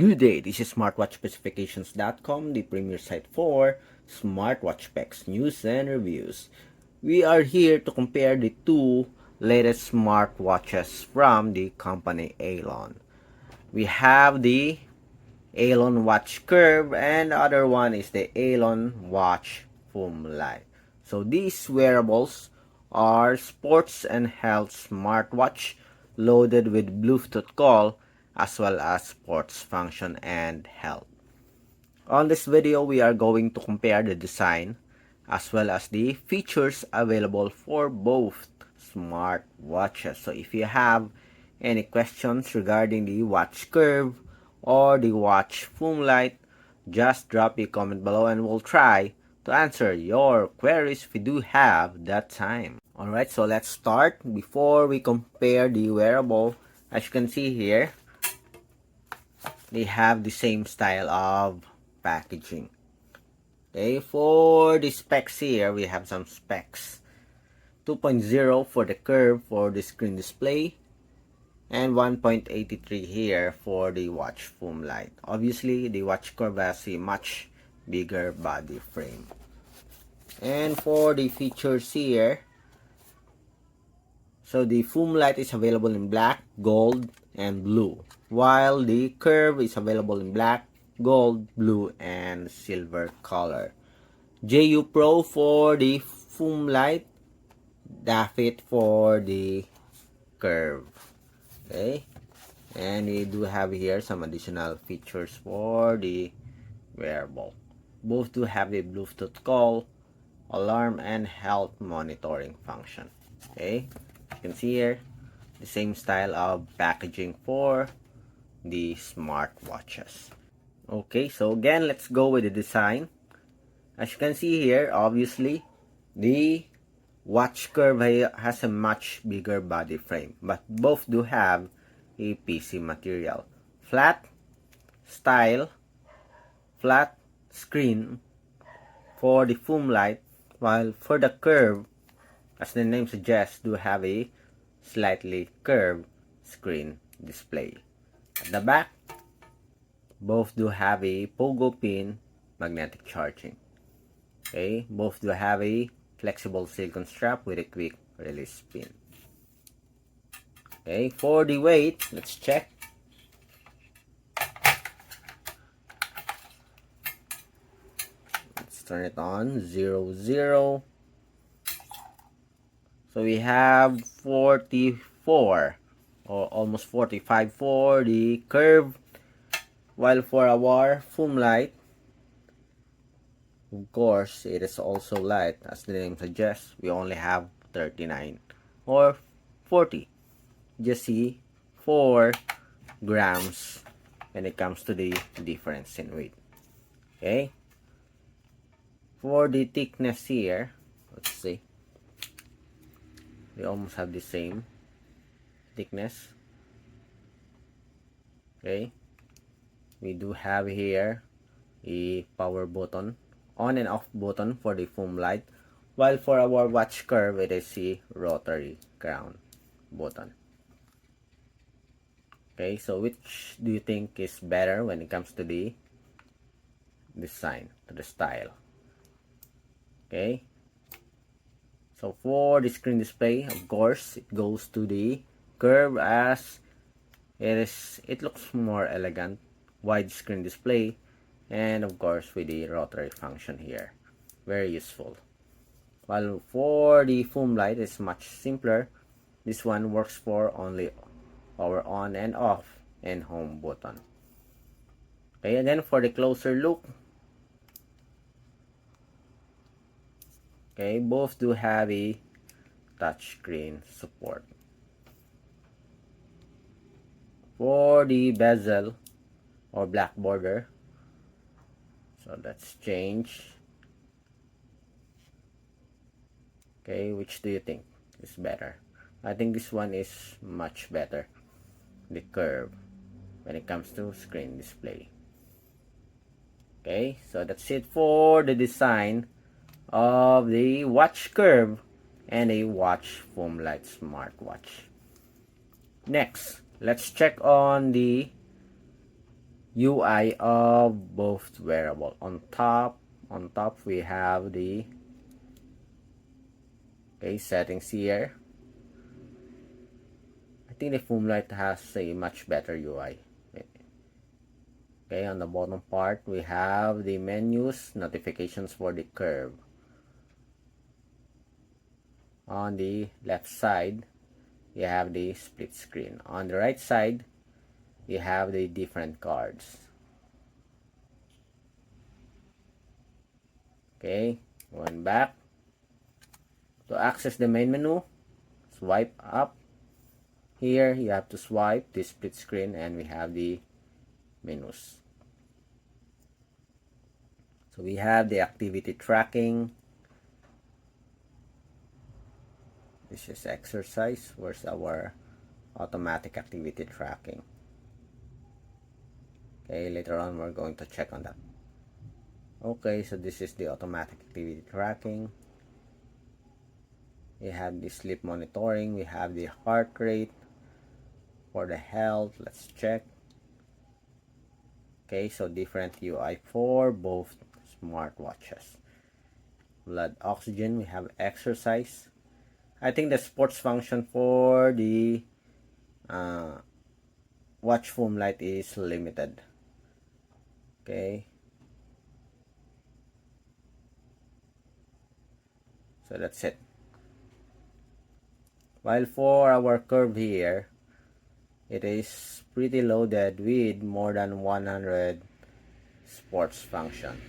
Good day, this is smartwatchspecifications.com, the premier site for smartwatch specs, news, and reviews. We are here to compare the two latest smartwatches from the company AOLON. We have the AOLON Watch Curve and the other one is the AOLON Watch FOOM Lite. So these wearables are sports and health smartwatch loaded with Bluetooth call as well as sports function and health. On this video, we are going to compare the design as well as the features available for both smartwatches. So if you have any questions regarding the Watch Curve or the Watch FOOM Lite, just drop a comment below and we'll try to answer your queries if you do have that time. Alright, so let's start. Before we compare the wearable, as you can see here, they have the same style of packaging. Okay, for the specs here, we have some specs. 2.0 for the curve for the screen display, and 1.83 here for the Watch FOOM Lite. Obviously, the Watch Curve has a much bigger body frame. And for the features here, so the FOOM Lite is available in black, gold, and blue, while the curve is available in black, gold, blue, and silver color. JU Pro for the FOOM Lite, Dafit for the curve. Okay, and we do have here some additional features for the wearable. Both do have a Bluetooth call, alarm, and health monitoring function. Okay, you can see here the same style of packaging for the smartwatches. Okay, so again, let's go with the design. As you can see here, obviously, the Watch Curve has a much bigger body frame, but both do have a PC material. Flat style, flat screen for the FOOM Lite, while for the curve, as the name suggests, do have a slightly curved screen display. At the back, both do have a pogo pin magnetic charging. Okay, both do have a flexible silicone strap with a quick release pin. Okay, for the weight, let's check. Let's turn it on. 0, 0. So we have 44 or almost 45 for the curve, while for our FOOM Lite, of course, it is also light, as the name suggests. We only have 39 or 40. Just see 4 grams when it comes to the difference in weight. Okay. For the thickness here, let's see. They almost have the same thickness. Okay. We do have here a power button, on and off button for the FOOM Lite, while for our Watch Curve, it is a rotary crown button. Okay, so which do you think is better when it comes to the design, to the style? Okay, so for the screen display, of course, it goes to the curve, as it looks more elegant, wide screen display, and of course with the rotary function here, very useful. While for the FOOM Lite, it's much simpler. This one works for only our on and off and home button. Okay, and then for the closer look, okay, both do have a touchscreen support. For the bezel or black border, so let's change. Okay, which do you think is better? I think this one is much better, the curve, when it comes to screen display. Okay, so that's it for the design of the Watch Curve and a Watch FOOM Lite smartwatch. Next, let's check on the UI of both wearable. On top we have the settings here. I think the FOOM Lite has a much better UI. Okay, on the bottom part we have the menus, notifications for the curve. On the left side you have the split screen. On the right side you have the different cards. Okay, going back. To access the main menu, swipe up. Here you have to swipe the split screen and we have the menus. So we have the activity tracking. This is exercise. Where's our automatic activity tracking? Okay, later on we're going to check on that. Okay, so this is the automatic activity tracking. We have the sleep monitoring. We have the heart rate. For the health, let's check. Okay, so different UI for both smartwatches. Blood oxygen, we have exercise. I think the sports function for the watch FOOM Lite is limited. Okay, so that's it. While for our curve here, it is pretty loaded with more than 100 sports function.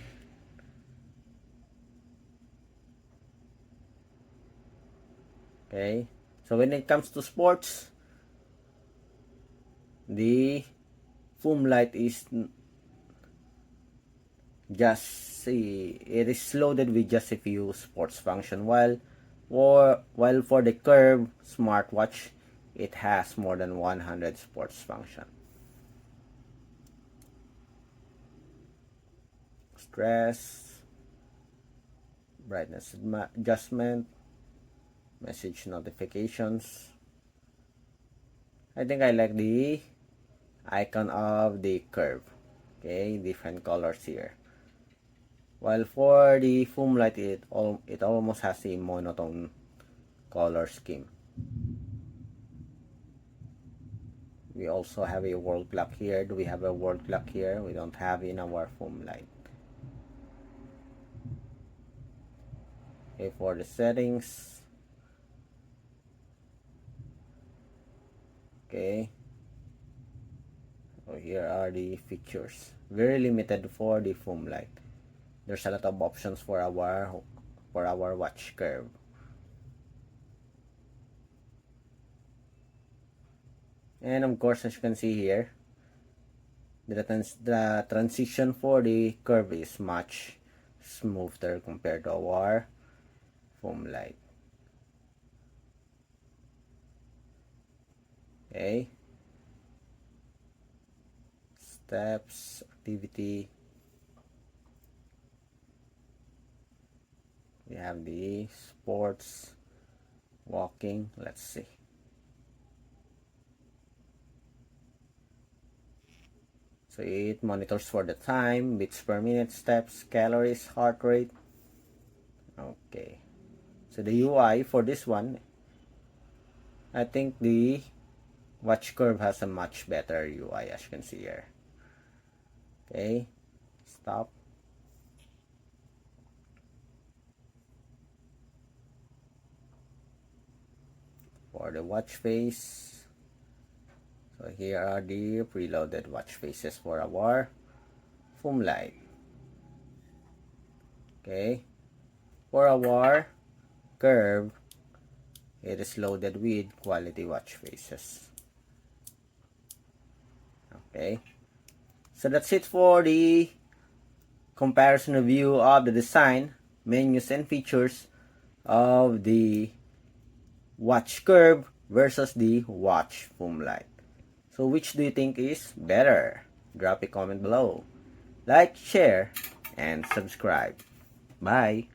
Okay, so when it comes to sports, the FOOM Lite is it is loaded with just a few sports function, while for the curve smartwatch it has more than 100 sports function. Stress, brightness adjustment, message notifications. I think I like the icon of the curve. Okay, different colors here. While for the FOOM Lite, it almost has a monotone color scheme. We also have a world clock here. Do we have a world clock here? We don't have in our FOOM Lite. Okay, for the settings. Okay. So here are the features. Very limited for the FOOM Lite. There's a lot of options for our watch curve. And of course, as you can see here, the transition for the curve is much smoother compared to our FOOM Lite. Okay, steps, activity. We have the sports, walking. Let's see. So it monitors for the time, beats per minute, steps, calories, heart rate. Okay. So the UI for this one, I think the watch curve has a much better UI, as you can see here. Okay. Stop. For the watch face, so here are the preloaded watch faces for our FOOM Lite. Okay, for our curve, it is loaded with quality watch faces. Okay, so that's it for the comparison review of the design, menus, and features of the watch curve versus the watch FOOM Lite. So which do you think is better? Drop a comment below. Like, share, and subscribe. Bye!